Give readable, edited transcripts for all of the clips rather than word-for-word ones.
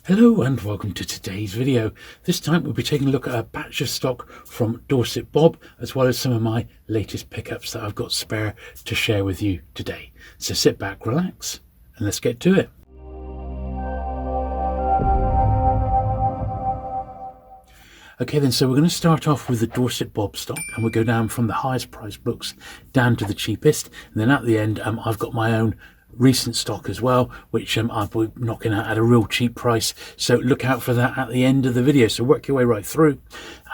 Hello and welcome to today's video. This time we'll be taking a look at a batch of stock from Dorset Bob, as well as some of my latest pickups that I've got spare to share with you today. So sit back, relax, and let's get to it. Okay then, so we're going to start off with the Dorset Bob stock, and we'll go down from the highest price books down to the cheapest, and then at the end I've got my own recent stock as well, which I'll be knocking out at a real cheap price, so look out for that at the end of the video. So work your way right through.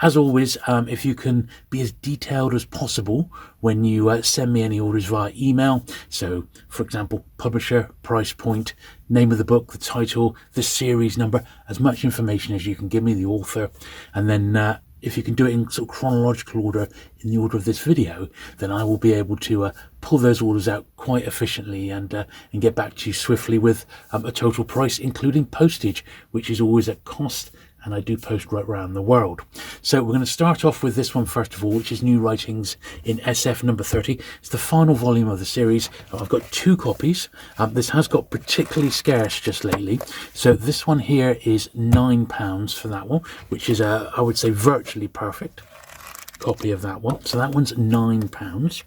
As always, if you can be as detailed as possible when you send me any orders via email, so for example, publisher, price point, name of the book, the title, the series number, as much information as you can give me, the author, and then if you can do it in sort of chronological order, in the order of this video, then I will be able to pull those orders out quite efficiently and get back to you swiftly with a total price, including postage, which is always at cost, and I do post right around the world. So we're going to start off with this one first of all, which is New Writings in SF number 30. It's the final volume of the series. I've got two copies. This has got particularly scarce just lately. So this one here is £9 for that one, which is I would say virtually perfect copy of that one. So that one's £9.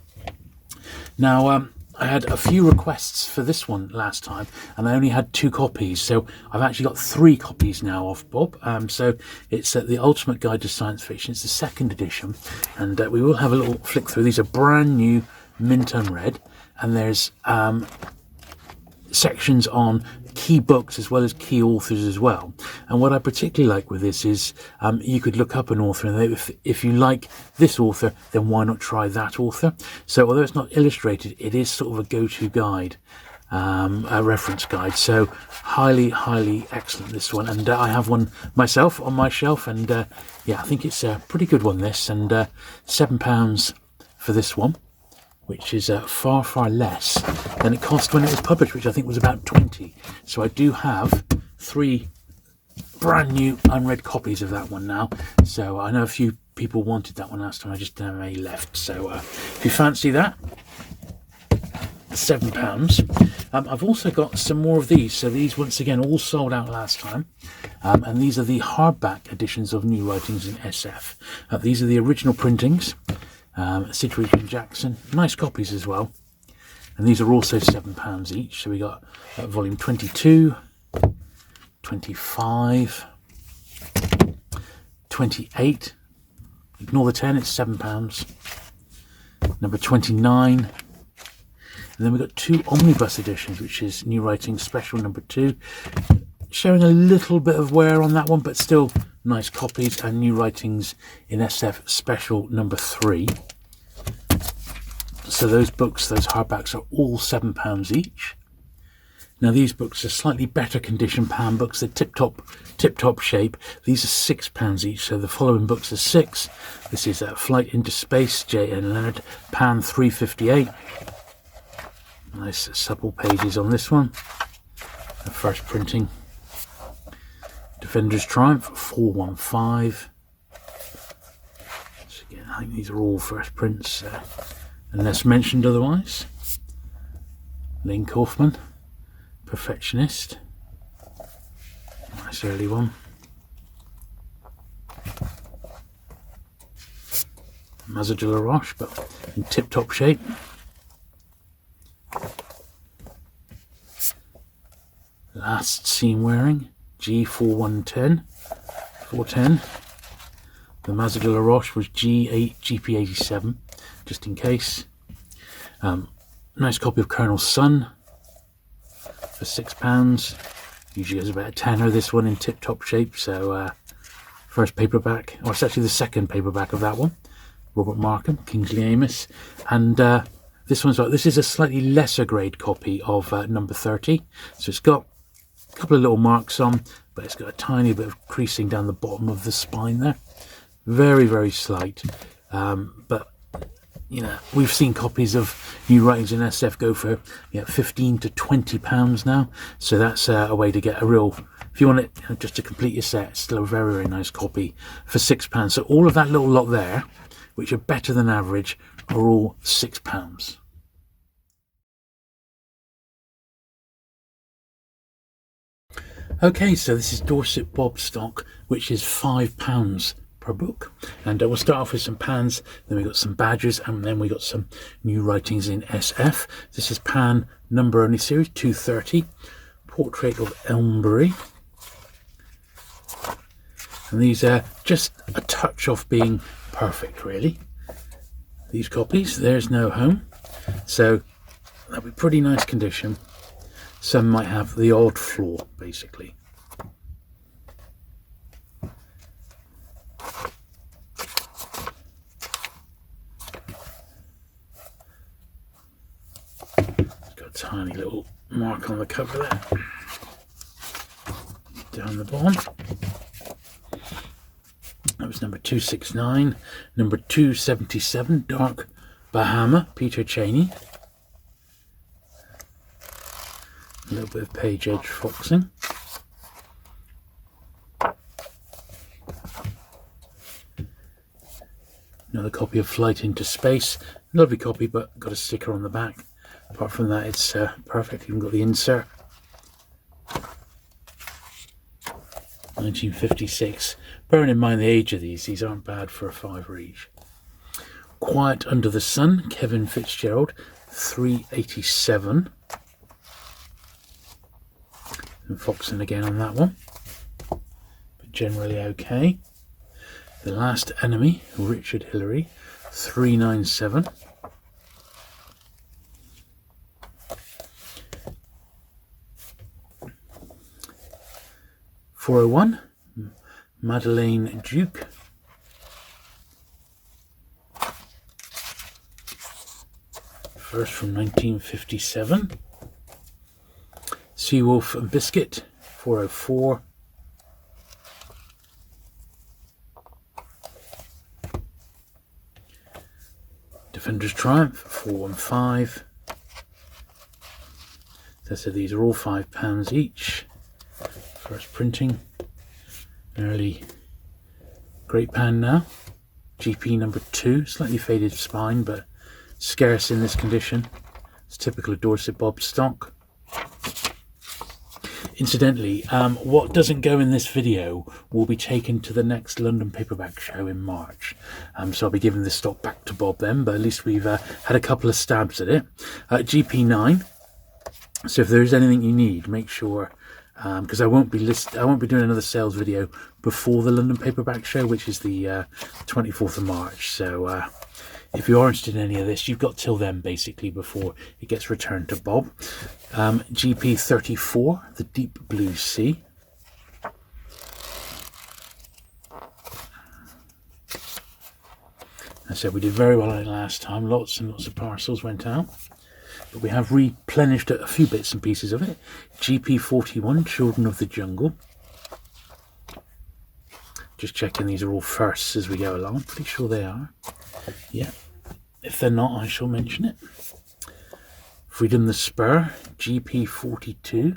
Now, I had a few requests for this one last time, and I only had two copies, so I've actually got three copies now of Bob. So it's The Ultimate Guide to Science Fiction. It's the second edition, and we will have a little flick through. These are brand new, mint unread, and there's sections on key books as well as key authors as well. And what I particularly like with this is you could look up an author, and if you like this author, then why not try that author? So although it's not illustrated, it is sort of a go-to guide, a reference guide. So highly excellent, this one, and I have one myself on my shelf, and yeah, I think it's a pretty good one, this, and £7 for this one, which is far less than it cost when it was published, which I think was about 20. So I do have three brand new unread copies of that one now. So I know a few people wanted that one last time, I just didn't have any left. So if you fancy that, £7. I've also got some more of these. So these, once again, all sold out last time. And these are the hardback editions of New Writings in SF. These are the original printings. Sidgwick and Jackson, nice copies as well, and these are also £7 each. So we got volume 22, 25, 28, ignore the 10, it's £7, number 29, and then we've got two omnibus editions, which is New Writings Special number 2, showing a little bit of wear on that one, but still nice copies, and New Writings in SF Special number 3. So those books, those hardbacks, are all £7 each. Now these books are slightly better condition pan books. They're tip-top shape. These are £6 each. So the following books are 6. This is Flight into Space, J.N. Leonard, pan 358. Nice supple pages on this one. The first printing. Defender's Triumph, 415. So again, I think these are all first prints, unless mentioned otherwise. Lane Kaufman, Perfectionist. Nice early one. Mazur de la Roche, but in tip-top shape. Last Seen Wearing, G4110, 410. The Mazur de la Roche was GP87, just in case. Nice copy of Colonel's Son for £6. Usually goes about a tenner. This one in tip-top shape. So first paperback, or it's actually the second paperback of that one. Robert Markham, Kingsley Amis, and this one's this is a slightly lesser grade copy of number 30. So it's got a couple of little marks on, but it's got a tiny bit of creasing down the bottom of the spine there. Very slight, but you know, we've seen copies of New Writings in SF go for £15 to £20 now, so that's a way to get a real, if you want it just to complete your set, it's still a very nice copy for £6. So all of that little lot there, which are better than average, are all £6. Okay, so this is Dorset Bob stock, which is £5 per book. And we'll start off with some pans, then we got some badges, and then we got some new writings in SF. This is pan number only series 230, Portrait of Elmbury. And these are just a touch off being perfect, really. These copies, there's no home, so that'll be pretty nice condition. Some might have the odd flaw, basically. It's got a tiny little mark on the cover there. Down the bottom. That was number 269. Number 277, Dark Bahama, Peter Cheney. A little bit of page edge foxing. Another copy of Flight into Space. Lovely copy, but got a sticker on the back. Apart from that, it's perfect. Even got the insert. 1956. Bearing in mind the age of these aren't bad for a fiver each. Quiet Under the Sun, Kevin Fitzgerald, 387. And foxing again on that one, but generally okay. The Last Enemy, Richard Hillary, 397. (401), Madeleine Duke. First from 1957. Seawolf and Biscuit, 404. Defender's Triumph, 415. As I said, these are all £5 each. First printing. Early great pan now. GP number 2, slightly faded spine, but scarce in this condition. It's typical of Dorset Bob stock. Incidentally, what doesn't go in this video will be taken to the next London Paperback show in March. So I'll be giving this stock back to Bob then, but at least we've had a couple of stabs at it. GP9. So if there's anything you need, make sure, because I won't be doing another sales video before the London Paperback show, which is the 24th of March. So if you are interested in any of this, you've got till then, basically, before it gets returned to Bob. GP 34, The Deep Blue Sea. I said we did very well on it last time. Lots and lots of parcels went out. But we have replenished a few bits and pieces of it. GP 41, Children of the Jungle. Just checking these are all firsts as we go along. I'm pretty sure they are. Yeah. If they're not, I shall mention it. Freedom the Spur, GP 42.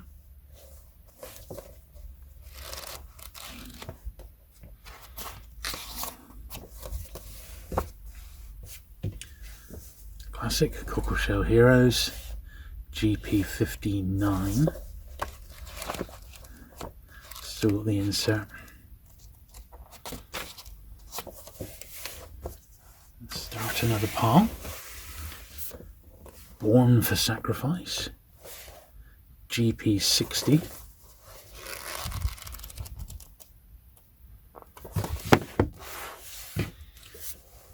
Classic Cockle Shell Heroes, GP 59. Still got the insert. Let's start another pile. Born for Sacrifice, GP 60.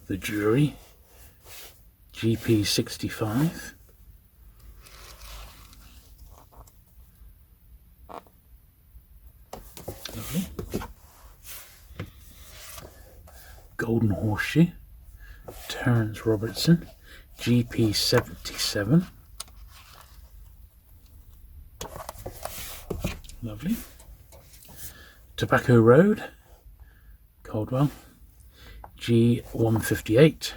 The Jury, GP 65. Lovely. Golden Horseshoe, Terence Robertson, GP 77. Lovely. Tobacco Road, Caldwell, G 158.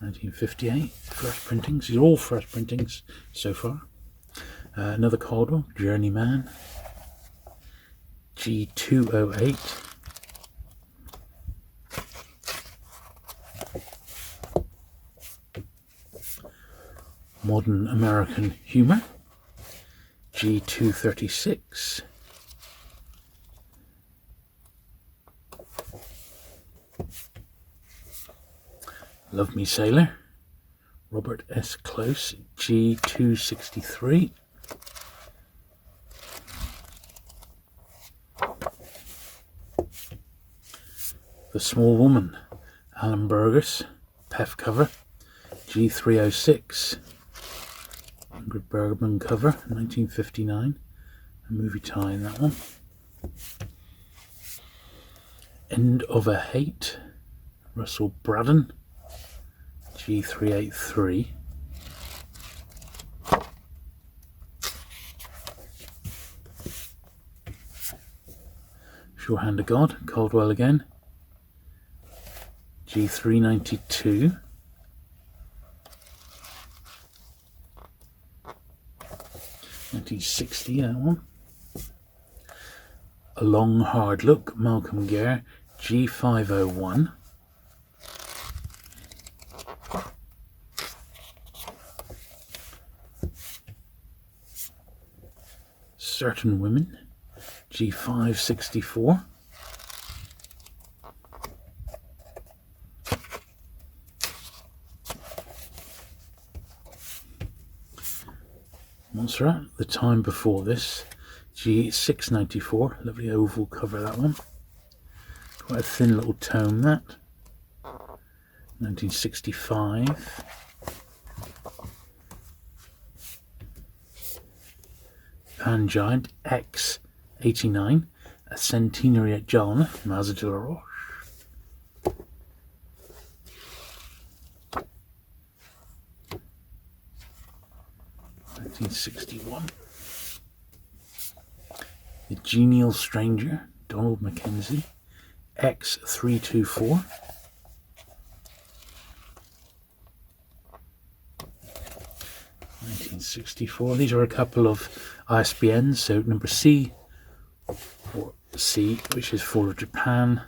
(1958), first printings. These are all first printings so far. Another Caldwell, Journeyman, G208. Modern American Humour, G236. Love Me Sailor, Robert S. Close, G263. The Small Woman, Alan Burgess, PEF cover, G306. Ingrid Bergman cover, 1959. A movie tie in that one. End of a Hate, Russell Braddon, G383. Sure Hand of God, Caldwell again, G392. (1960), that one. A Long Hard Look, Malcolm Gare, G501. Certain Women, G564. Montserrat, The Time Before This, G694. Lovely oval cover, that one. Quite a thin little tome, that. 1965. Pan Giant, X89. A Centenary at John, Mazza de la Roche. (1961). The Genial Stranger, Donald Mackenzie, X324. (1964). These are a couple of ISBNs, so number C, or C, which is for Japan.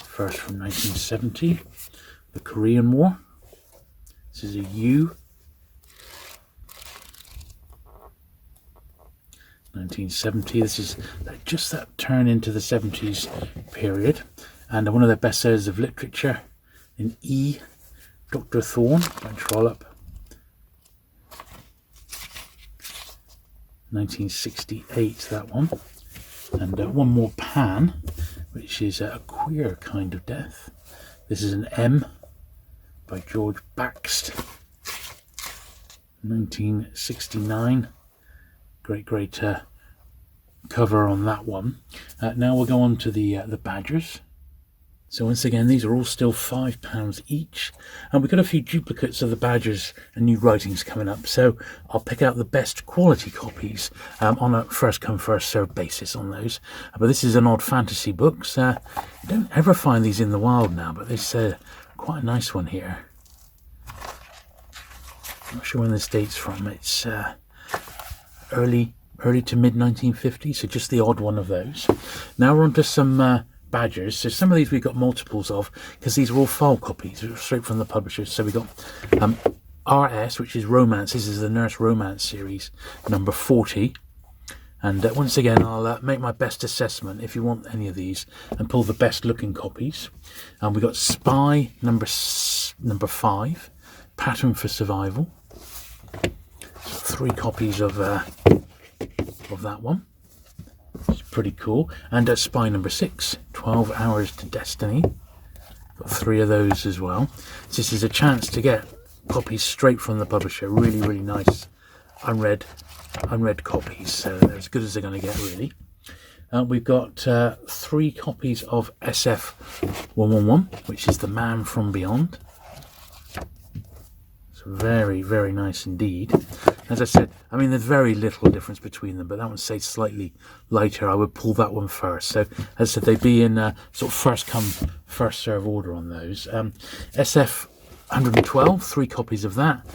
First from 1970, the Korean War. This is a U. 1970. This is just that turn into the 70s period. And one of the best sellers of literature in E, Dr. Thorne by Trollope. 1968, that one. And one more Pan, which is a queer kind of death. This is an M by George Baxt. 1969. Great cover on that one. Now we'll go on to the Badgers. So once again, these are all still £5 each, and we've got a few duplicates of the Badgers and new writings coming up, so I'll pick out the best quality copies on a first come first served basis on those. But this is an odd fantasy book. You don't ever find these in the wild now, but this quite a nice one here. I'm not sure when this date's from. It's early to mid 1950s, so just the odd one of those. Now we're on to some Badgers. So some of these we've got multiples of, because these are all file copies straight from the publishers. So we got RS, which is romance. This is the Nurse Romance series, number 40. And once again, I'll make my best assessment if you want any of these and pull the best looking copies. And we got Spy, number 5, Pattern for Survival. So 3 copies of that one. It's pretty cool. And Spy number 6, 12 Hours to Destiny. Got 3 of those as well. So this is a chance to get copies straight from the publisher. Really, really nice unread copies. So they're as good as they're going to get, really. We've got 3 copies of SF111, which is The Man from Beyond. So very, very nice indeed. As I said, I mean, there's very little difference between them, but that one says slightly lighter. I would pull that one first. So, as I said, they'd be in sort of first come, first serve order on those. SF 112, 3 copies of that.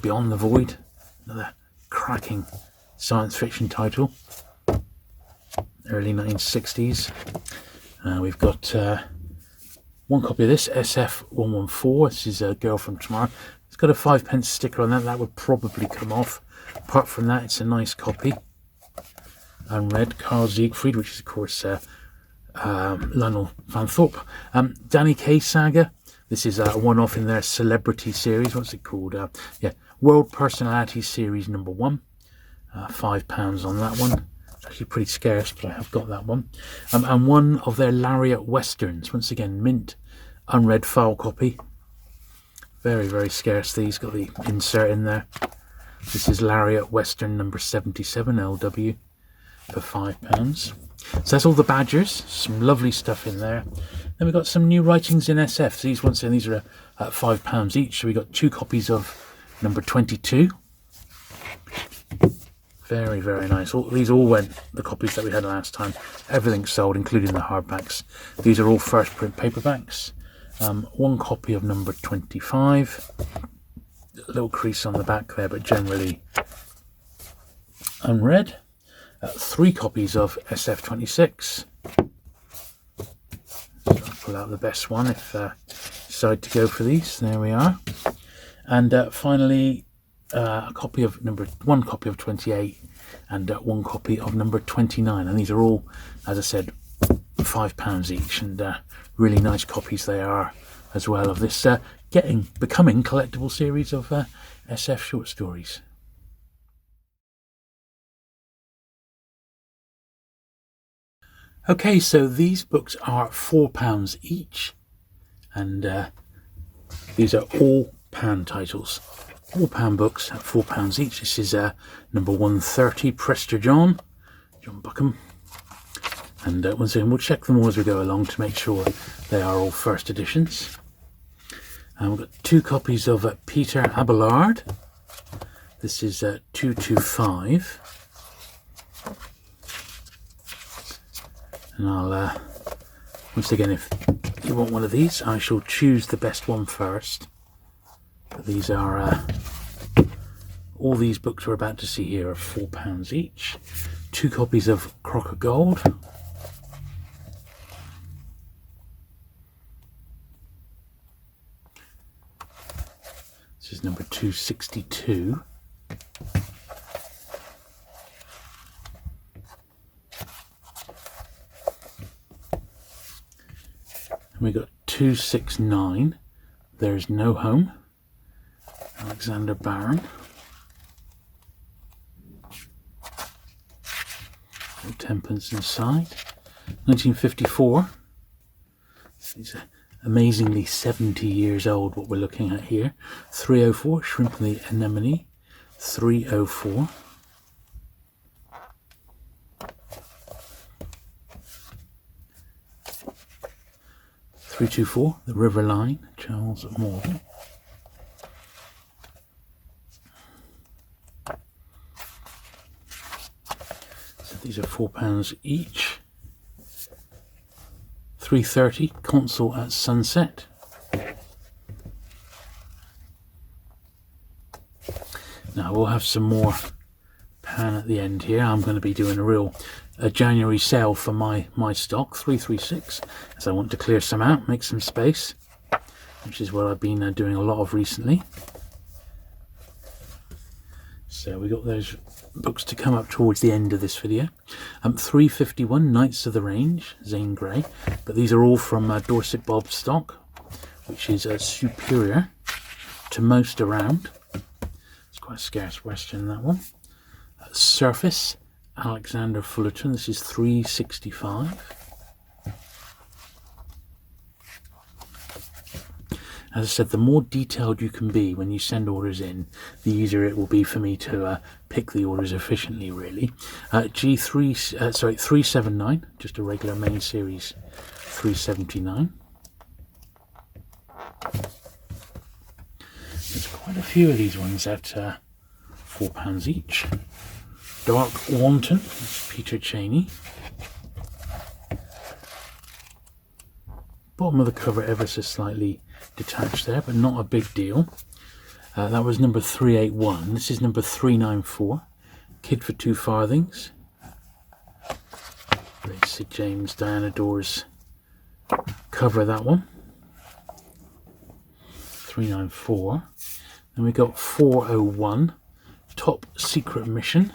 Beyond the Void, another cracking science fiction title. Early 1960s. We've got one copy of this, SF114. This is a Girl from Tomorrow. It's got a 5p sticker on that. That would probably come off. Apart from that, it's a nice copy. Unread, Carl Siegfried, which is, of course, Lionel Van Thorpe. Danny Kaye Saga. This is a one-off in their celebrity series. What's it called? World Personality Series number 1. £5 on that one. It's actually pretty scarce, but I have got that one. And one of their Lariat Westerns. Once again, mint, unread file copy. Very, very scarce. These got the insert in there. This is Lariat Western number 77 LW for £5. So that's all the badgers. Some lovely stuff in there. Then we've got some new writings in SF. These ones, these are at £5 each. So we got 2 copies of number 22. Very, very nice. These all went, the copies that we had last time. Everything sold, including the hardbacks. These are all first print paperbacks. 1 copy of number 25. A little crease on the back there, but generally unread. 3 copies of SF26. So I'll pull out the best one if I decide to go for these. There we are. And finally, one copy of 28 and 1 copy of number 29. And these are all, as I said, £5 each, and really nice copies they are as well of this becoming collectible series of SF short stories. Okay, so these books are £4 each, and these are all Pan titles. All Pan books at £4 each. This is number 130, Prester John Buckham. And once again, we'll check them all as we go along to make sure they are all first editions. And we've got 2 copies of Peter Abelard. This is 225. And I'll, once again, if you want one of these, I shall choose the best one first. But these are, all these books we're about to see here are £4 each. 2 copies of Crocker Gold. This is number 262. And we got 269. There's No Home. Alexander Barron. No Tenpence inside. 1954. This is amazingly 70 years old, what we're looking at here. 304, Shrimp in the Anemone. 304. .324, The River Line, Charles Morgan. So these are £4 each. 330, Consul at Sunset. Now we'll have some more Pan at the end here. I'm going to be doing a January sale for my stock, 336, as I want to clear some out, make some space, which is what I've been doing a lot of recently. So we got those books to come up towards the end of this video. 351, Knights of the Range, Zane Grey, but these are all from Dorset Bob stock, which is superior to most around. It's quite a scarce Western, that one. Surface, Alexander Fullerton, this is 365. As I said, the more detailed you can be when you send orders in, the easier it will be for me to pick the orders efficiently, really. 379, just a regular main series, 379. There's quite a few of these ones at £4 each. Dark Wanton, that's Peter Cheney. Bottom of the cover ever so slightly detached there, but not a big deal. That was number 381. This is number 394. Kid for Two Farthings. Great Sid James, Diana Dors cover, that one. 394. Then we got 401, Top Secret Mission,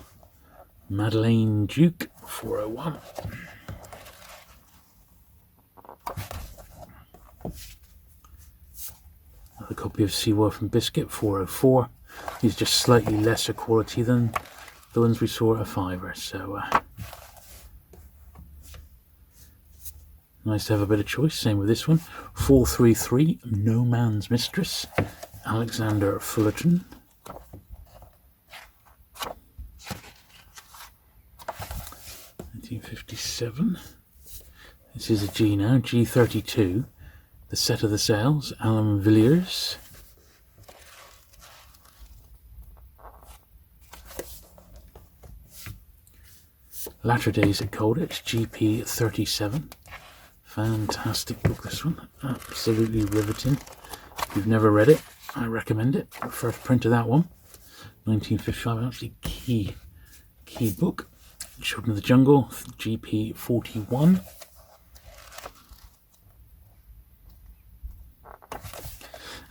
Madeleine Duke, 401. Another copy of Seaworth and Biscuit, 404. These are just slightly lesser quality than the ones we saw at a fiver, so nice to have a bit of choice. Same with this one. 433, No Man's Mistress, Alexander Fullerton. 1957. This is a G now, G32. The Set of the Sails, Alan Villiers. Latter Days at Colditch, GP37. Fantastic book, this one. Absolutely riveting. If you've never read it, I recommend it. First print of that one. 1955, absolutely key book. Children of the Jungle, GP41.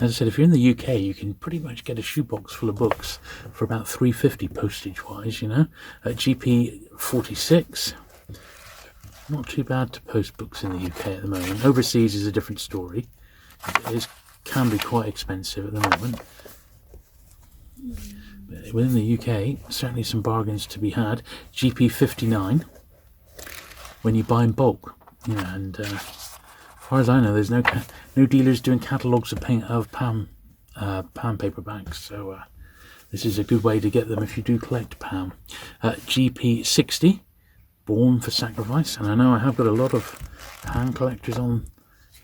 As I said, if you're in the UK, you can pretty much get a shoebox full of books for about £3.50 postage-wise, you know. At GP46, not too bad to post books in the UK at the moment. Overseas is a different story. It can be quite expensive at the moment. But within the UK, certainly some bargains to be had. GP59, when you buy in bulk, you know, and as far as I know, there's no dealers doing catalogues of Pam paperbacks, so this is a good way to get them if you do collect Pam. GP60, Born for Sacrifice, and I know I have got a lot of Pam collectors on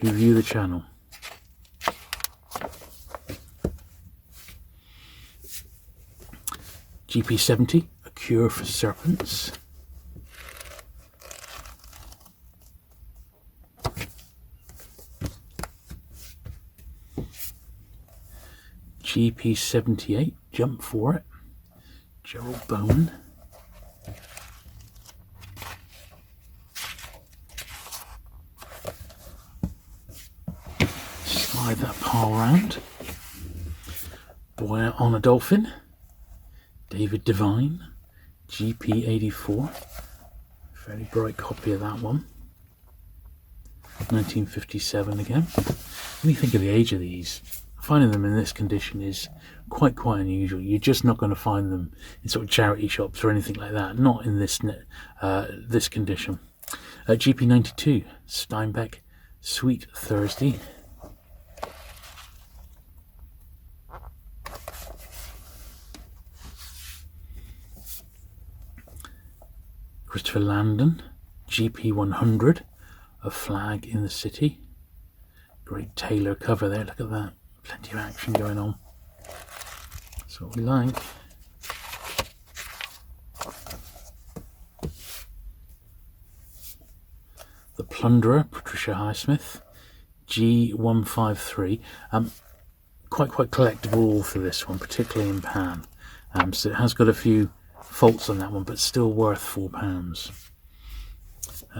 who view the channel. GP70, A Cure for Serpents. GP78, Jump For It, Gerald Bowman. Slide that pile round. Boy on a Dolphin, David Devine, GP84. Very bright copy of that one. 1957 again. When you think of the age of these, finding them in this condition is quite unusual. You're just not going to find them in sort of charity shops or anything like that. Not in this this condition. GP92, Steinbeck, Sweet Thursday. Christopher Landon, GP100, A Flag in the City. Great Taylor cover there, look at that. Plenty of action going on. That's what we like. The Plunderer, Patricia Highsmith, G153. Quite collectible author, this one, particularly in Pam. So it has got a few faults on that one, but still worth £4.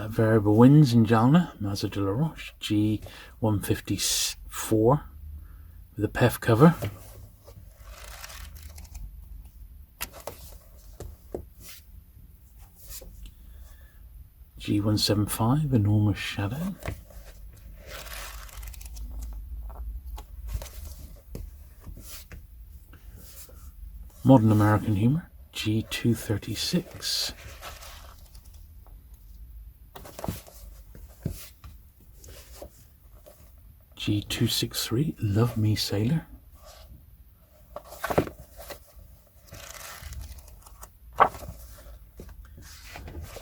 Variable Winds in Jalna, Mazza de la Roche, G154. The PEF cover. G175, Enormous Shadow. Modern American Humour, G236. G263, Love Me Sailor.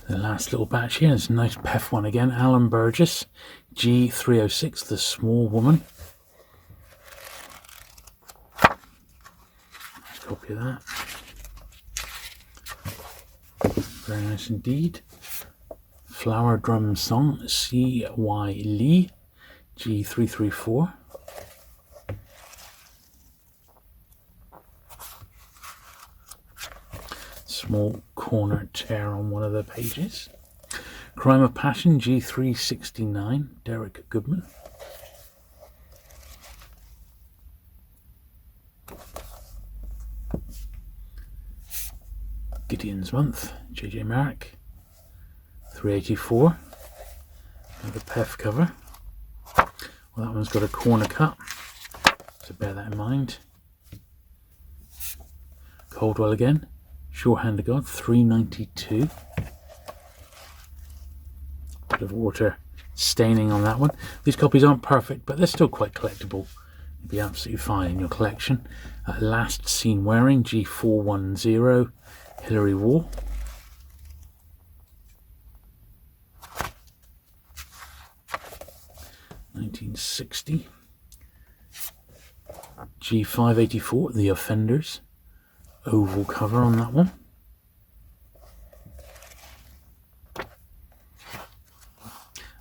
The last little batch here is a nice PEF one again. Alan Burgess, G306, The Small Woman. Nice copy of that. Very nice indeed. Flower Drum Song, C.Y. Lee, G334. Small corner tear on one of the pages. Crime of Passion, G369, Derek Goodman. Gideon's Month, J.J. Marrick, 384. The PEF cover. Well, that one's got a corner cut, so bear that in mind. Caldwell again, Sure Hand of God, 392. Bit of water staining on that one. These copies aren't perfect, but they're still quite collectible. They'd be absolutely fine in your collection. Last Seen Wearing, G410, Hilary Wall. (1960) G584, The Offenders, oval cover on that one.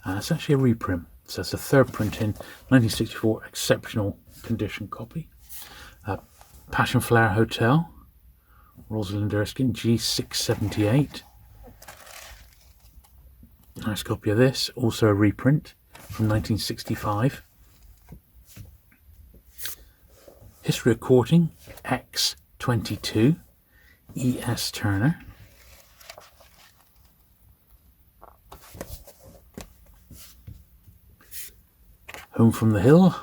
It's actually a reprint, so it's a third print in 1964, exceptional condition copy. Passion Flower Hotel, Rosalind Erskine, G678. Nice copy of this, also a reprint from 1965. History of Courting, X22, E.S. Turner. Home from the Hill,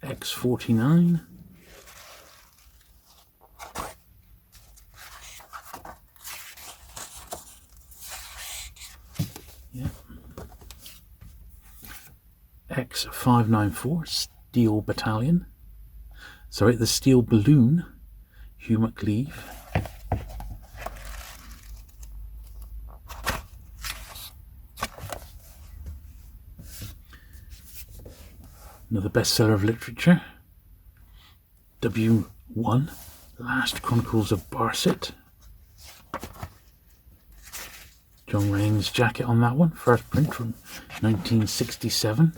X49. Yeah. X594, Steel Battalion. Sorry, the Steel Balloon, Hugh McLeave. Another bestseller of literature, W1, Last Chronicles of Barset. John Raines' jacket on that one, first print from 1967.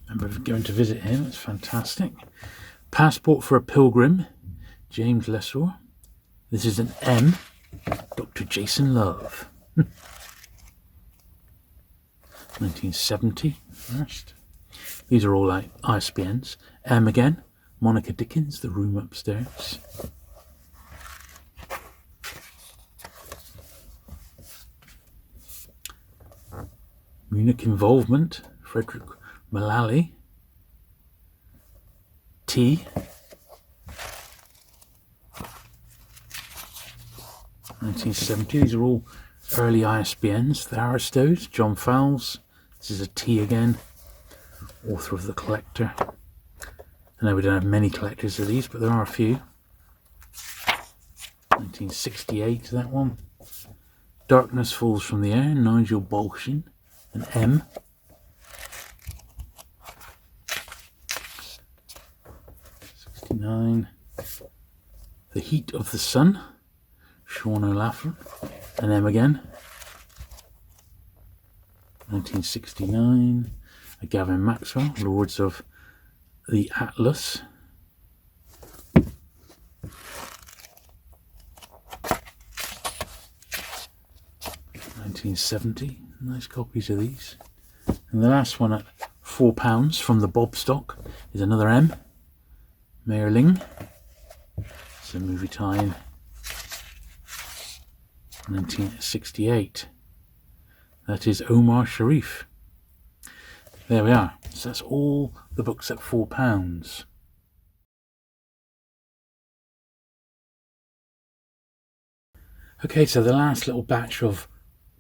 Remember going to visit him, it's fantastic. Passport for a Pilgrim, James Lesor. This is an M, Dr. Jason Love. 1970, first. These are all like ISBNs. M again, Monica Dickens, The Room Upstairs. Munich Involvement, Frederick Mullally. T. 1970. These are all early ISBNs. The Aristos, John Fowles. This is a T again. Author of The Collector. I know we don't have many collectors of these, but there are a few. 1968, that one. Darkness Falls from the Air, Nigel Bolshin, an M. '69. The Heat of the Sun, Sean O'Laffer, an M again. 1969. Gavin Maxwell, Lords of the Atlas. £1970. Nice copies of these. And the last one at £4 from the Bob stock is another M. Mayor Ling. It's a movie tie-in. 1968. That is Omar Sharif. There we are. So that's all the books at £4. Okay, so the last little batch of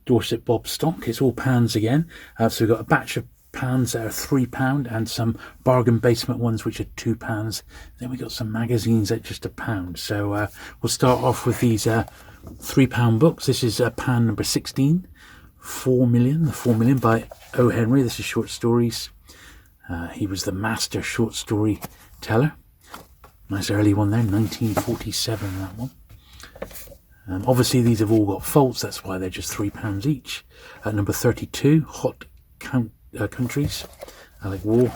Dorset Bob stock, it's all pounds again. So we've got a batch of pounds that are £3 and some bargain basement ones which are £2. Then we got some magazines at just £1. So we'll start off with these £3 books. This is pan number 16. 4 Million, the 4 Million by O. Henry. This is short stories. He was the master short story teller. Nice early one there, 1947, that one. Obviously these have all got faults, that's why they're just £3 each. At number 32, Hot Countries, Alec Wall.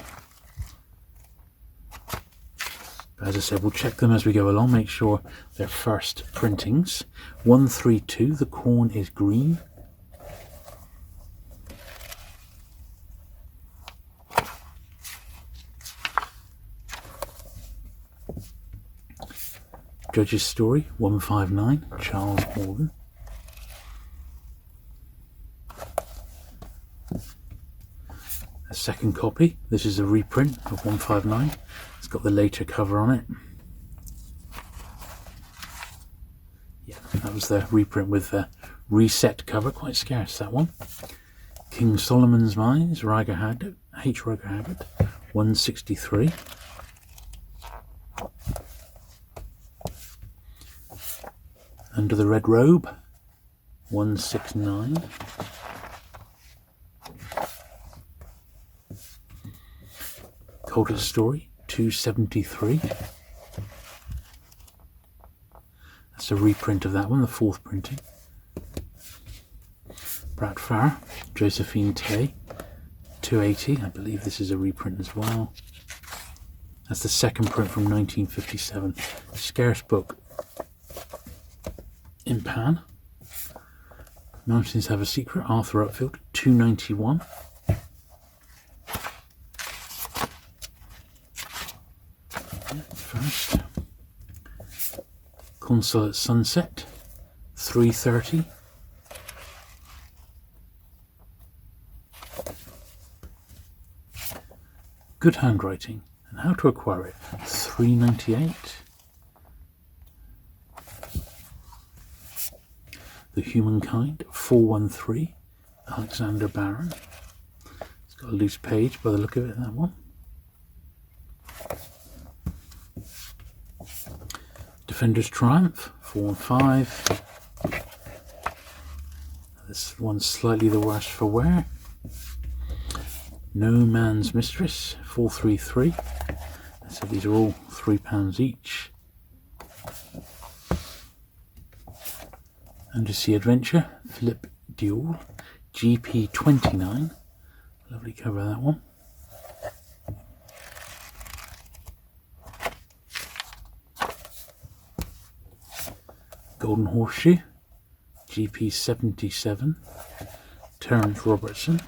As I said, we'll check them as we go along, make sure they're first printings. 132, The Corn is Green. Judge's Story 159, Charles Morgan. A second copy. This is a reprint of 159. It's got the later cover on it. Yeah, that was the reprint with the reset cover. Quite scarce, that one. King Solomon's Mines, H. Rider Haggard, 163. Under the Red Robe, 169. Coldest Story, 273. That's a reprint of that one, the fourth printing. Brat Farr, Josephine Tay, 280. I believe this is a reprint as well. That's the second print from 1957. Scarce book. In Pan. Mountains Have a Secret, Arthur Upfield, 291. First. Consulate Sunset, 330. Good Handwriting and How to Acquire It, 398. The Humankind, 413, Alexander Barron. It's got a loose page by the look of it, that one. Defender's Triumph, 415. This one's slightly the worse for wear. No Man's Mistress, 433. So these are all £3 each. Undersea Adventure, Philip Duel, GP 29. Lovely cover, that one. Golden Horseshoe, GP 77. Terence Robertson.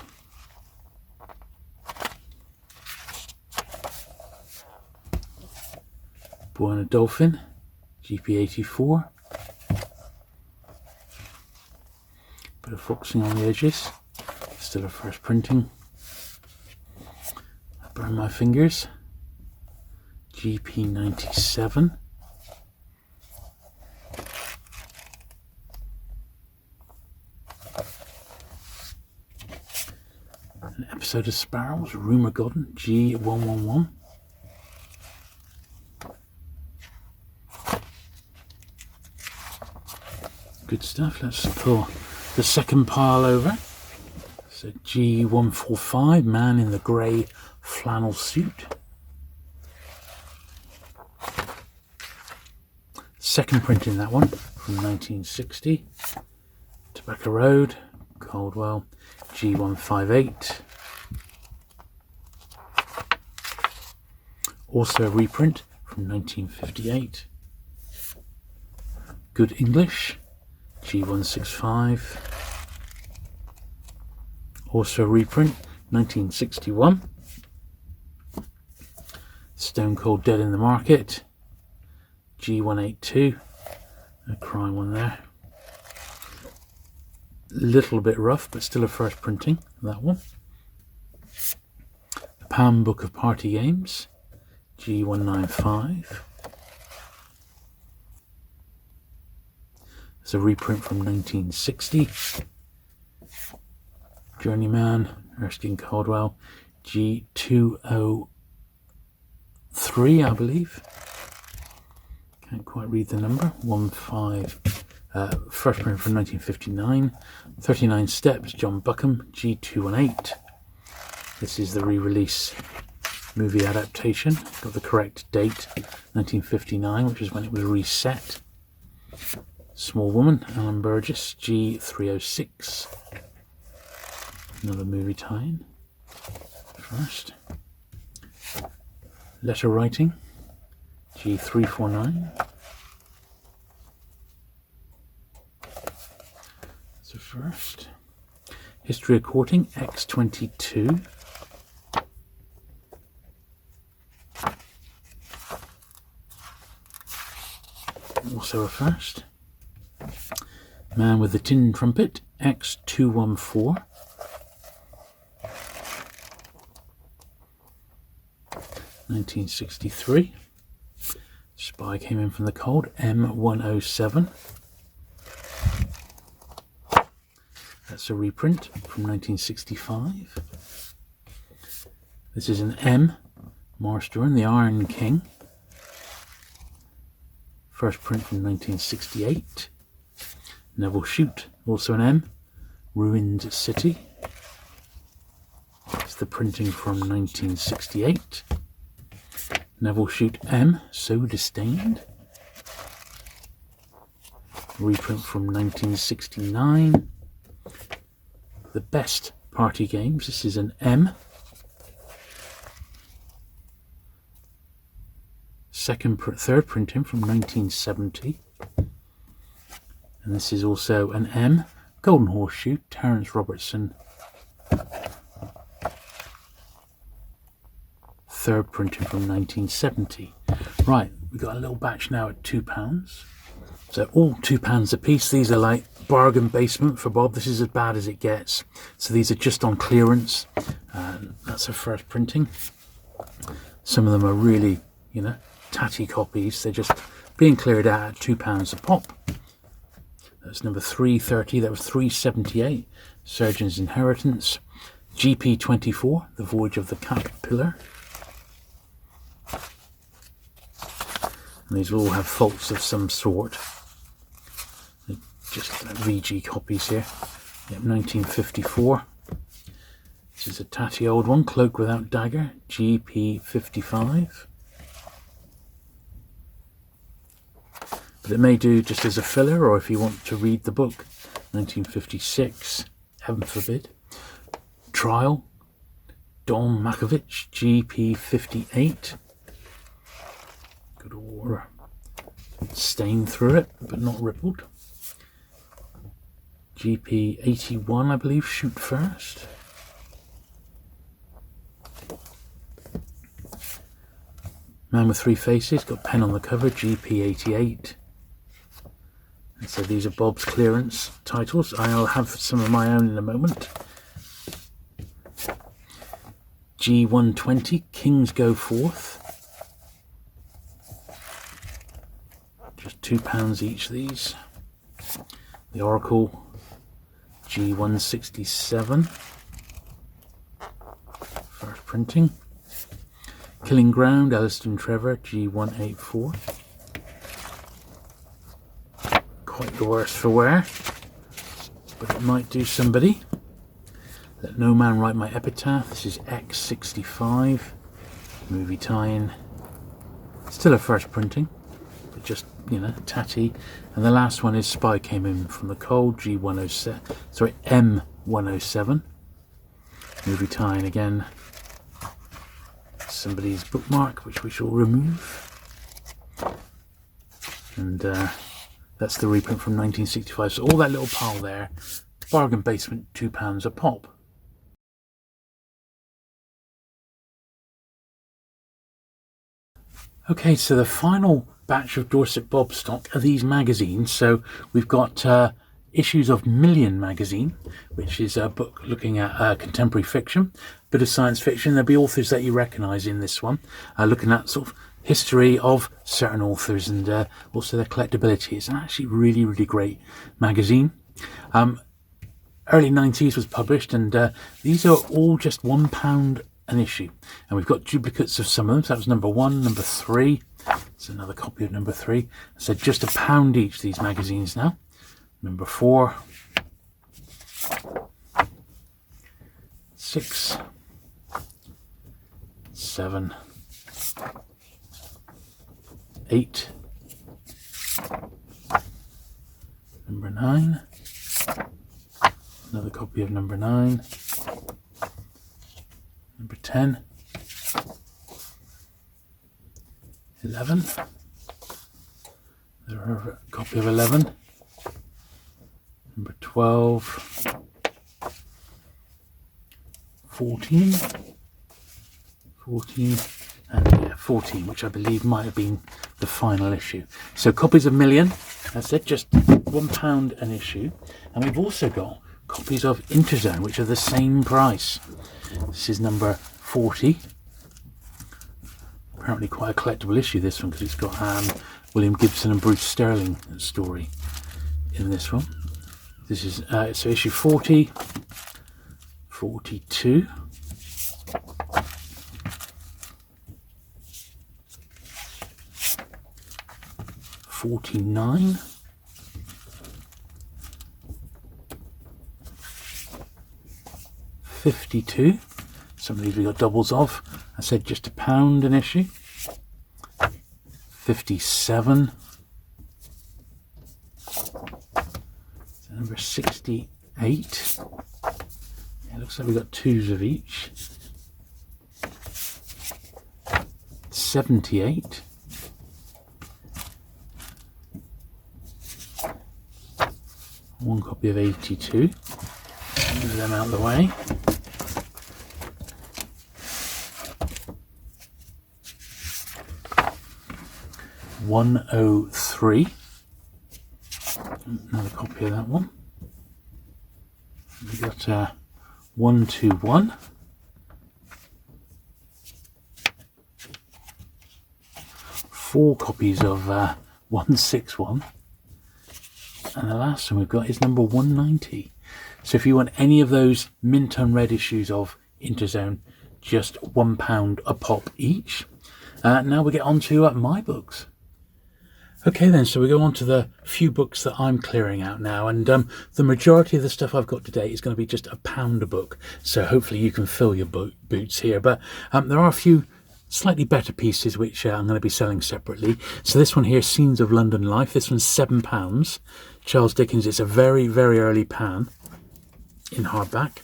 Boy and a Dolphin, GP 84. Bit of foxing on the edges. Still a first printing. I burn my fingers. GP 97. An episode of Sparrows, Rumour Godden, G111. Good stuff. Let's pull the second pile over. So G145, Man in the Grey Flannel Suit. Second print in that one from 1960. Tobacco Road, Caldwell, G158. Also a reprint from 1958. Good English, G165. Also a reprint, 1961. Stone Cold Dead in the Market, G182. A crime one there. Little bit rough, but still a first printing, that one. The Palm Book of Party Games, G195. It's a reprint from 1960. Journeyman, Erskine Caldwell, G203, I believe. Can't quite read the number. 15. First print from 1959. 39 Steps, John Buckham, G218. This is the re-release movie adaptation. Got the correct date, 1959, which is when it was reset. Small Woman, Alan Burgess, G306. Another movie tie-in. First. Letter Writing, G349. So first. History of Courting, X22. also a first. Man with the Tin Trumpet, X214. 1963. Spy came in from the cold, M107. That's a reprint from 1965. This is an M, Morris Durham, the Iron King. First print from 1968. Neville Shute, also an M, Ruined City. It's the printing from 1968. Neville Shute M, So Disdained. Reprint from 1969. The Best Party Games. This is an M. Third printing from 1970. And this is also an M. Golden Horseshoe, Terence Robertson. Third printing from 1970. Right, we've got a little batch now at £2. So all £2 a piece. These are like bargain basement for Bob. This is as bad as it gets. So these are just on clearance. That's a first printing. Some of them are really, you know, tatty copies. They're just being cleared out at £2 a pop. That's number 330. That was 378. Surgeon's Inheritance. GP24, The Voyage of the Caterpillar. And these will all have faults of some sort. They're just VG copies here. Yep, 1954. This is a tatty old one, Cloak Without Dagger, GP55. But it may do just as a filler, or if you want to read the book. 1956, heaven forbid. Trial, Dom Makovich, GP58. Good all stain through it, but not rippled. GP81, I believe, Shoot First. Man with Three Faces, got pen on the cover, GP88. And so these are Bob's clearance titles. I'll have some of my own in a moment. G120, Kings Go Forth. Just £2 each, these. The Oracle, G167. First printing. Killing Ground, Alistair and Trevor, G184. Quite the worse for wear, but it might do somebody. Let No Man Write My Epitaph. This is X65. Movie tie-in. Still a first printing, but just, you know, tatty. And the last one is Spy Came In From the Cold, G107. Sorry, M107. Movie tie-in again. Somebody's bookmark, which we shall remove. And that's the reprint from 1965. So all that little pile there, bargain basement, £2 a pop. Okay, so the final batch of Dorset Bob stock are these magazines. So we've got issues of Million magazine, which is a book looking at contemporary fiction, bit of science fiction. There'll be authors that you recognise in this one, looking at sort of history of certain authors and also their collectability. It's an actually really, really great magazine. Early 90s was published, and these are all just £1 an issue. And we've got duplicates of some of them. So that was number 1, number 3. It's another copy of number 3. So just £1 each, these magazines now. Number 4, 6, 7, 8, number 9, another copy of number 9, number 10, 11, another copy of 11, number 12, 14, and yeah, 14, which I believe might have been the final issue. So copies of Million, as I said, just £1 an issue. And we've also got copies of Interzone, which are the same price. This is number 40. Apparently quite a collectible issue, this one, because it's got William Gibson and Bruce Sterling story in this one. This is so issue 40, 42, 49, 52. Some of these we got doubles of. I said just £1 an issue. 57. Number 68. It looks like we got twos of each. 78. One copy of 82. Move them out of the way. (103). Another copy of that one. We got 121. 4 copies of 161. And the last one we've got is number 190. So if you want any of those mint unread issues of Interzone, just £1 a pop each. Now we get on to my books. Okay then, so we go on to the few books that I'm clearing out now, and the majority of the stuff I've got today is going to be just £1 a book, so hopefully you can fill your boots here. But there are a few slightly better pieces which I'm going to be selling separately. So this one here, Scenes of London Life, this one's £7. Charles Dickens, it's a very, very early pan in hardback.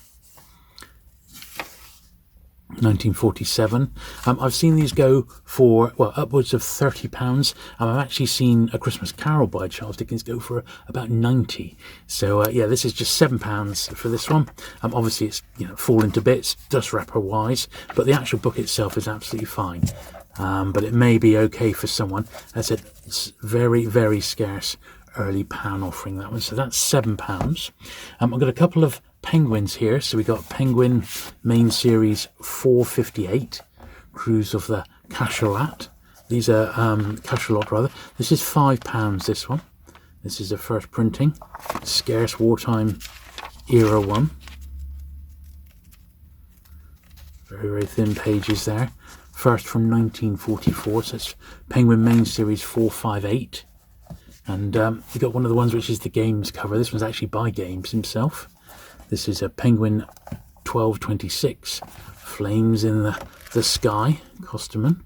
1947. I've seen these go for, well, upwards of £30. I've actually seen A Christmas Carol by Charles Dickens go for about 90. So yeah, this is just £7 for this one. Obviously it's, you know, fallen to bits, dust wrapper wise, but the actual book itself is absolutely fine. But it may be okay for someone. As I said, it's very, very scarce early pan offering, that one. So that's £7. I've got a couple of Penguins here. So we got Penguin main series 458, Cruise of the Cachalot. These are Cachalot rather. This is £5. This one. This is a first printing, scarce wartime era one. Very, very thin pages there. First from 1944. So it's Penguin main series 458. And we got one of the ones which is the Games cover. This one's actually by Games himself. This is a Penguin 1226, Flames in the Sky, Costerman.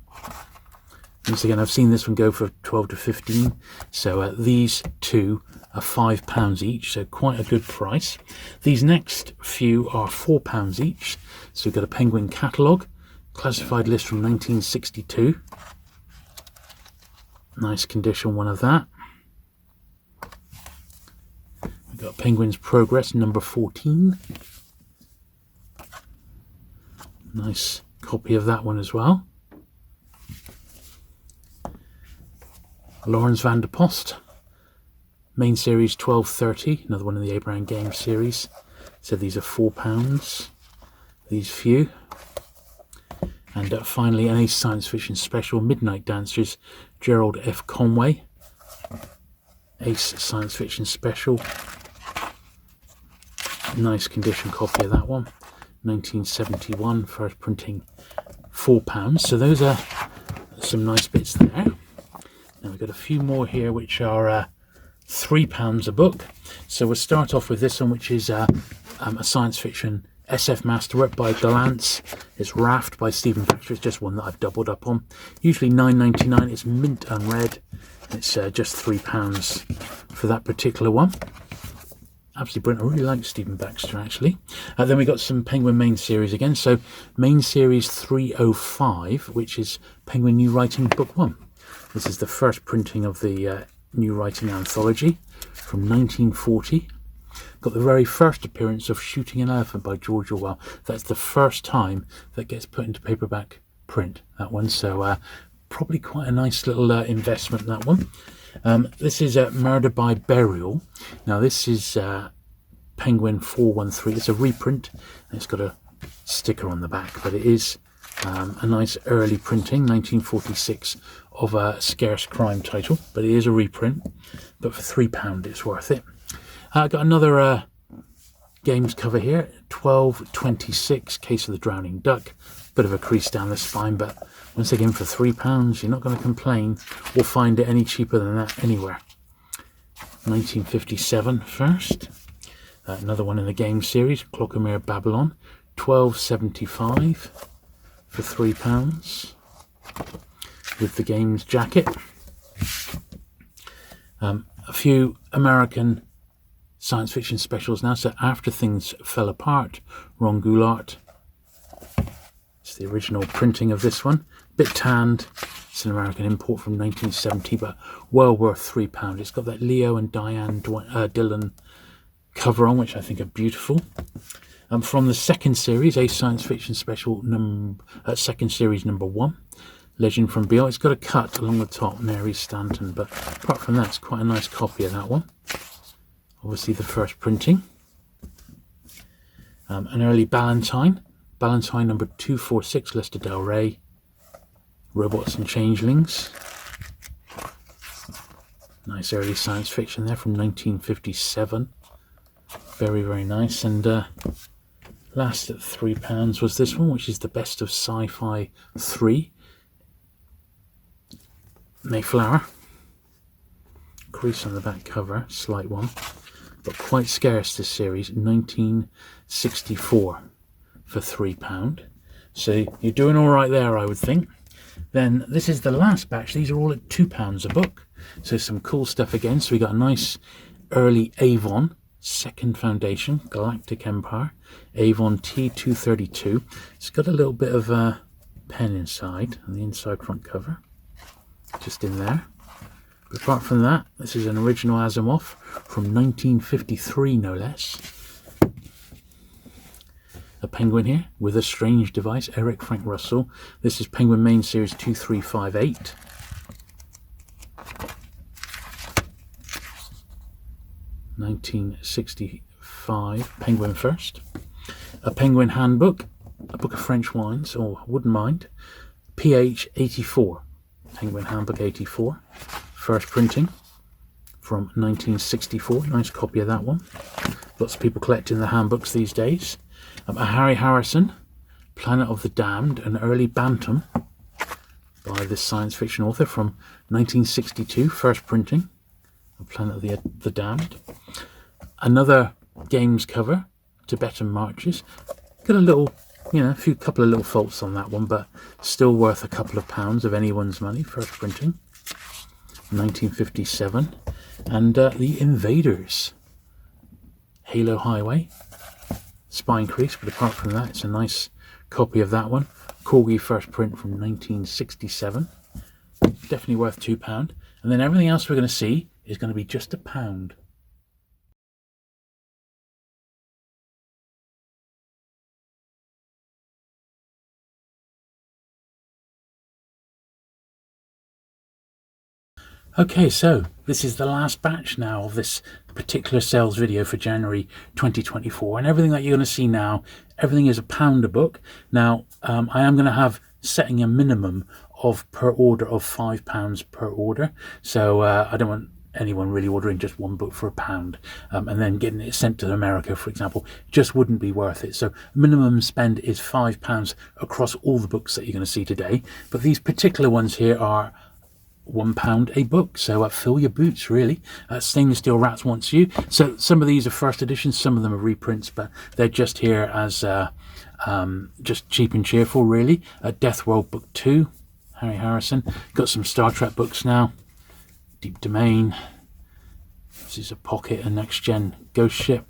Once again, I've seen this one go for 12 to 15. So these two are £5 each, so quite a good price. These next few are £4 each. So we've got a Penguin catalogue, classified list from 1962. Nice condition one of that. We've got Penguin's Progress, number 14. Nice copy of that one as well. Lawrence van der Post, main series 1230, another one in the Abraham Games series. So these are £4, these few. And finally, an Ace Science Fiction Special, Midnight Dancers, Gerald F. Conway. Ace Science Fiction Special. Nice condition copy of that one. 1971, first printing, £4. So those are some nice bits there. Now we've got a few more here which are £3 a book. So we'll start off with this one, which is a science fiction SF masterwork by Galance. It's Raft by Stephen Baxter. It's just one that I've doubled up on. Usually £9.99. It's mint unread. It's just £3 for that particular one. Absolutely brilliant. I really like Stephen Baxter actually. Then we got some Penguin main series again. So main series 305, which is Penguin New Writing Book 1. This is the first printing of the New Writing Anthology from 1940. Got the very first appearance of Shooting an Elephant by George Orwell. That's the first time that gets put into paperback print, that one. So probably quite a nice little investment, that one. This is Murder by Burial. Now this is Penguin 413. It's a reprint. It's got a sticker on the back, but it is a nice early printing, 1946, of a scarce crime title. But it is a reprint. But for £3, it's worth it. Got another games cover here, 1226, Case of the Drowning Duck. Bit of a crease down the spine, but once again for £3, you're not going to complain or find it any cheaper than that anywhere. 1957 first. Another one in the game series, Clockamere Babylon, 1275 for £3 with the game's jacket. A few American science fiction specials now. So After Things Fell Apart, Ron Goulart. It's the original printing of this one. Bit tanned. It's an American import from 1970, but well worth £3. It's got that Leo and Diane Dillon cover on, which I think are beautiful. From the second series, a science fiction special, second series number 1, Legend from Beyond. It's got a cut along the top, Mary Stanton, but apart from that, it's quite a nice copy of that one. Obviously the first printing. An early Ballantine number 246, Lester Del Rey, Robots and Changelings. Nice early science fiction there from 1957. Very, very nice. And last at £3 was this one, which is the Best of Sci-Fi 3. Mayflower. Crease on the back cover, slight one. But quite scarce, this series, 1964 for £3. So you're doing all right there, I would think. Then this is the last batch. These are all at £2 a book. So some cool stuff again. So we got a nice early Avon, Second Foundation, Galactic Empire, Avon T232. It's got a little bit of a pen inside, on the inside front cover, just in there. But apart from that, this is an original Asimov from 1953, no less. A Penguin here with a strange device, Eric Frank Russell. This is Penguin Main Series 2358. £1965, Penguin first. A Penguin Handbook, a book of French wines, or wouldn't mind. PH 84, Penguin Handbook 84. First printing from 1964. Nice copy of that one. Lots of people collecting the handbooks these days. A Harry Harrison, Planet of the Damned, an early Bantam by this science fiction author from 1962. First printing of Planet of the Damned. Another games cover, Tibetan Marches. Got a little, couple of little faults on that one, but still worth a couple of pounds of anyone's money. First printing. 1957. And The Invaders, Halo Highway, spine crease, but apart from that, it's a nice copy of that one. Corgi first print from 1967. Definitely worth £2. And then everything else we're going to see is going to be just £1. Okay, so this is the last batch now of this particular sales video for January 2024, and everything that you're going to see now, everything is £1 a book. Now, I am going to have setting a minimum of per order of £5 per order, so I don't want anyone really ordering just one book for £1 and then getting it sent to America, for example. Just wouldn't be worth it. So minimum spend is £5 across all the books that you're going to see today, but these particular ones here are £1 a book, so fill your boots, really. Stainless Steel Rats Wants You. So some of these are first editions, some of them are reprints, but they're just here as just cheap and cheerful, really. Death World Book 2, Harry Harrison. Got some Star Trek books now. Deep Domain. This is a Pocket, a Next Gen Ghost Ship.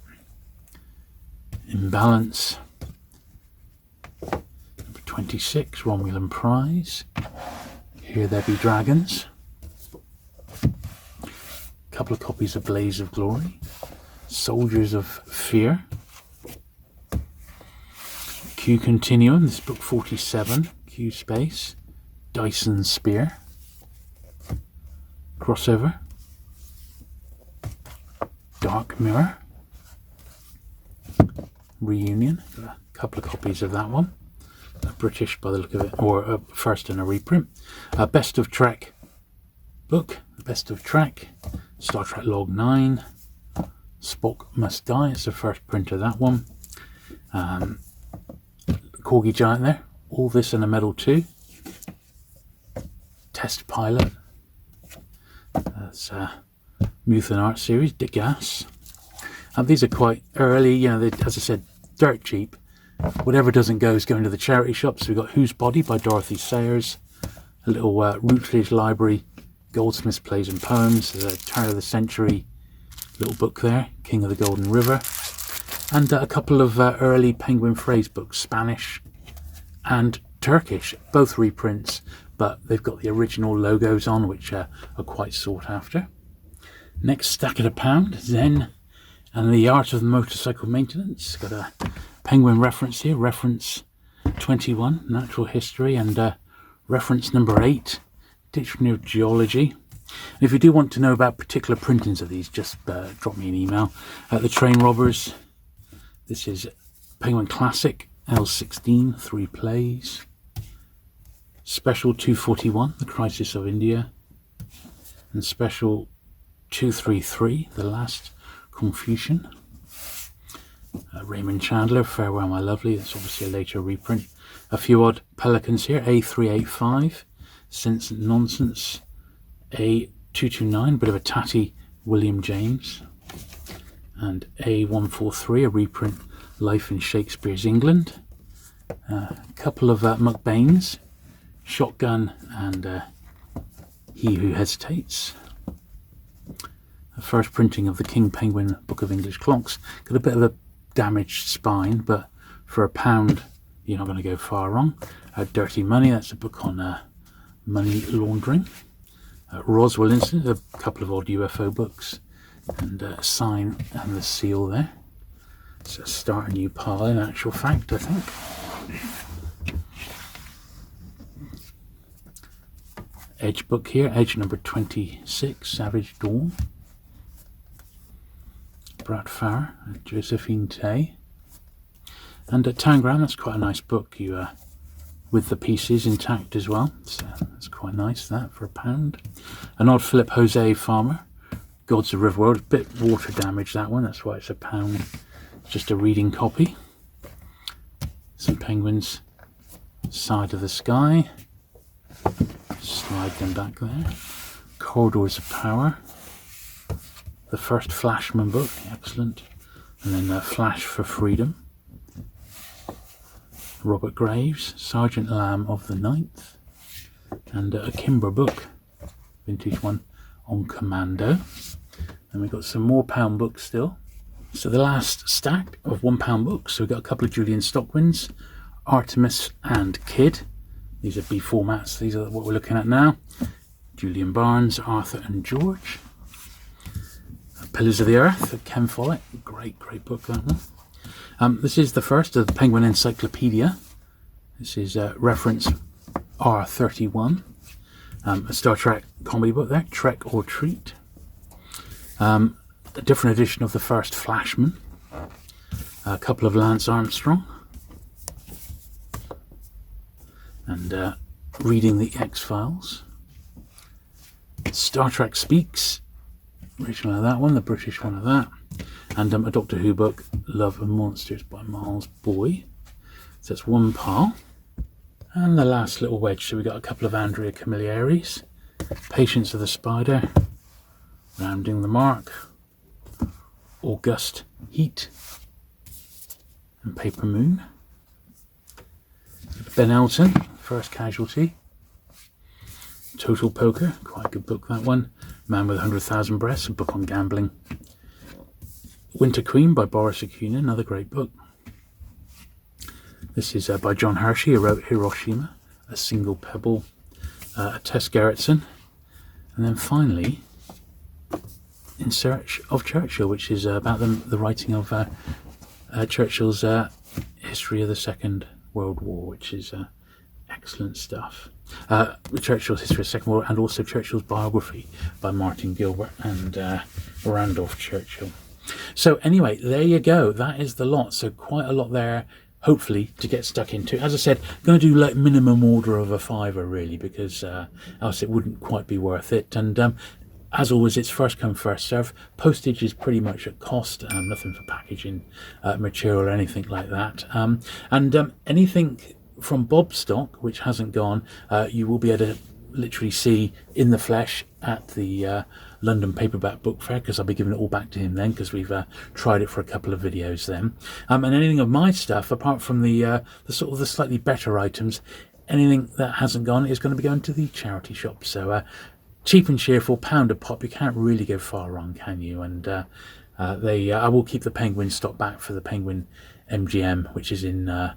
Imbalance. Number 26, Romulan Prize. Here There Be Dragons. A couple of copies of Blaze of Glory. Soldiers of Fear. Q Continuum, this is book 47. Q Space, Dyson Spear, Crossover, Dark Mirror, Reunion, got a couple of copies of that one, British by the look of it, or first in a reprint, Best of Trek book, Best of Trek, Star Trek Log 9, Spock Must Die, it's the first print of that one, Corgi Giant there, all this in a medal too, Test Pilot, that's Muth and Art series, Dick Gass. These are quite early, you know, as I said, dirt cheap. Whatever doesn't go is going to the charity shops. We've got Whose Body by Dorothy Sayers, a little Routledge Library, Goldsmith's Plays and Poems, the turn of the century little book there, King of the Golden River, and a couple of early Penguin phrase books, Spanish and Turkish, both reprints, but they've got the original logos on, which are quite sought after. Next, stack at £1, Zen and the Art of Motorcycle Maintenance. Got a Penguin reference here, reference 21, Natural History, and reference number 8, Dictionary of Geology. And if you do want to know about particular printings of these, just drop me an email. The Train Robbers, this is Penguin Classic, L16, 3 plays. Special 241, The Crisis of India. And Special 233, The Last Confucian. Raymond Chandler, Farewell My Lovely, that's obviously a later reprint. A few odd Pelicans here, A385, Sense and Nonsense, A229, bit of a tatty William James, and A143, a reprint, Life in Shakespeare's England. A couple of Mukbanes, Shotgun and He Who Hesitates. The first printing of the King Penguin Book of English Clocks. Got a bit of a damaged spine, but for £1 you're not going to go far wrong. Dirty Money, that's a book on money laundering. Roswell Incident, a couple of odd UFO books, and Sign and the Seal there. So start a new pile in actual fact, I think. Edge book here, Edge number 26, Savage Dawn. Brad Farr, Josephine Tay, and Tangram. That's quite a nice book. You with the pieces intact as well. So that's quite nice. That for £1. An odd Philip Jose Farmer, Gods of Riverworld. A bit water damage that one. That's why it's £1. Just a reading copy. Some penguins. Side of the Sky. Slide them back there. Corridors of Power. The first Flashman book, excellent. And then Flash for Freedom. Robert Graves, Sergeant Lamb of the 9th. And a Kimber book, vintage one, on Commando. And we've got some more pound books still. So the last stack of £1 books. So we've got a couple of Julian Stockwins, Artemis and Kid. These are B formats. These are what we're looking at now. Julian Barnes, Arthur and George. Pillars of the Earth, Ken Follett, great book that one. This is the first of the Penguin Encyclopedia. This is reference R31, a Star Trek comedy book there, Trek or Treat. A different edition of the first Flashman, a couple of Lance Armstrong, and Reading the X-Files. Star Trek Speaks, original of that one, the British one of that, and a Doctor Who book, Love and Monsters by Miles Boy. So that's one pile. And the last little wedge, so we got a couple of Andrea Camilleri, Patience of the Spider, Rounding the Mark, August Heat, and Paper Moon. Ben Elton, First Casualty, Total Poker, quite a good book that one. Man with 100,000 Breaths, a book on gambling. Winter Queen by Boris Akunin, another great book. This is by John Hershey, who wrote Hiroshima, A Single Pebble, Tess Gerritsen. And then finally, In Search of Churchill, which is about the writing of Churchill's history of the Second World War, which is excellent. excellent stuff. Churchill's History of the Second World, and also Churchill's biography by Martin Gilbert and Randolph Churchill. So anyway, there you go. That is the lot. So quite a lot there, hopefully, to get stuck into. As I said, I'm going to do like minimum order of a £5 really, because else it wouldn't quite be worth it. And as always, it's first come, first serve. Postage is pretty much at cost. Nothing for packaging material or anything like that. And anything from Bob's stock, which hasn't gone, you will be able to literally see in the flesh at the London Paperback Book Fair, because I'll be giving it all back to him then, because we've tried it for a couple of videos then. And anything of my stuff, apart from the sort of the slightly better items, anything that hasn't gone is going to be going to the charity shop. So cheap and cheerful, £1 a pop. You can't really go far wrong, can you? And I will keep the Penguin stock back for the Penguin MGM, which is in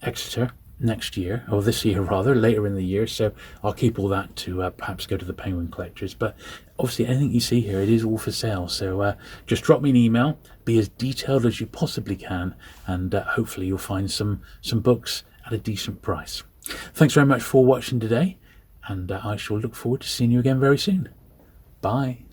Exeter next year, or this year rather, later in the year. So I'll keep all that to perhaps go to the Penguin collectors. But obviously anything you see here, it is all for sale. So just drop me an email, be as detailed as you possibly can, and hopefully you'll find some books at a decent price. Thanks very much for watching today, and I shall look forward to seeing you again very soon. Bye.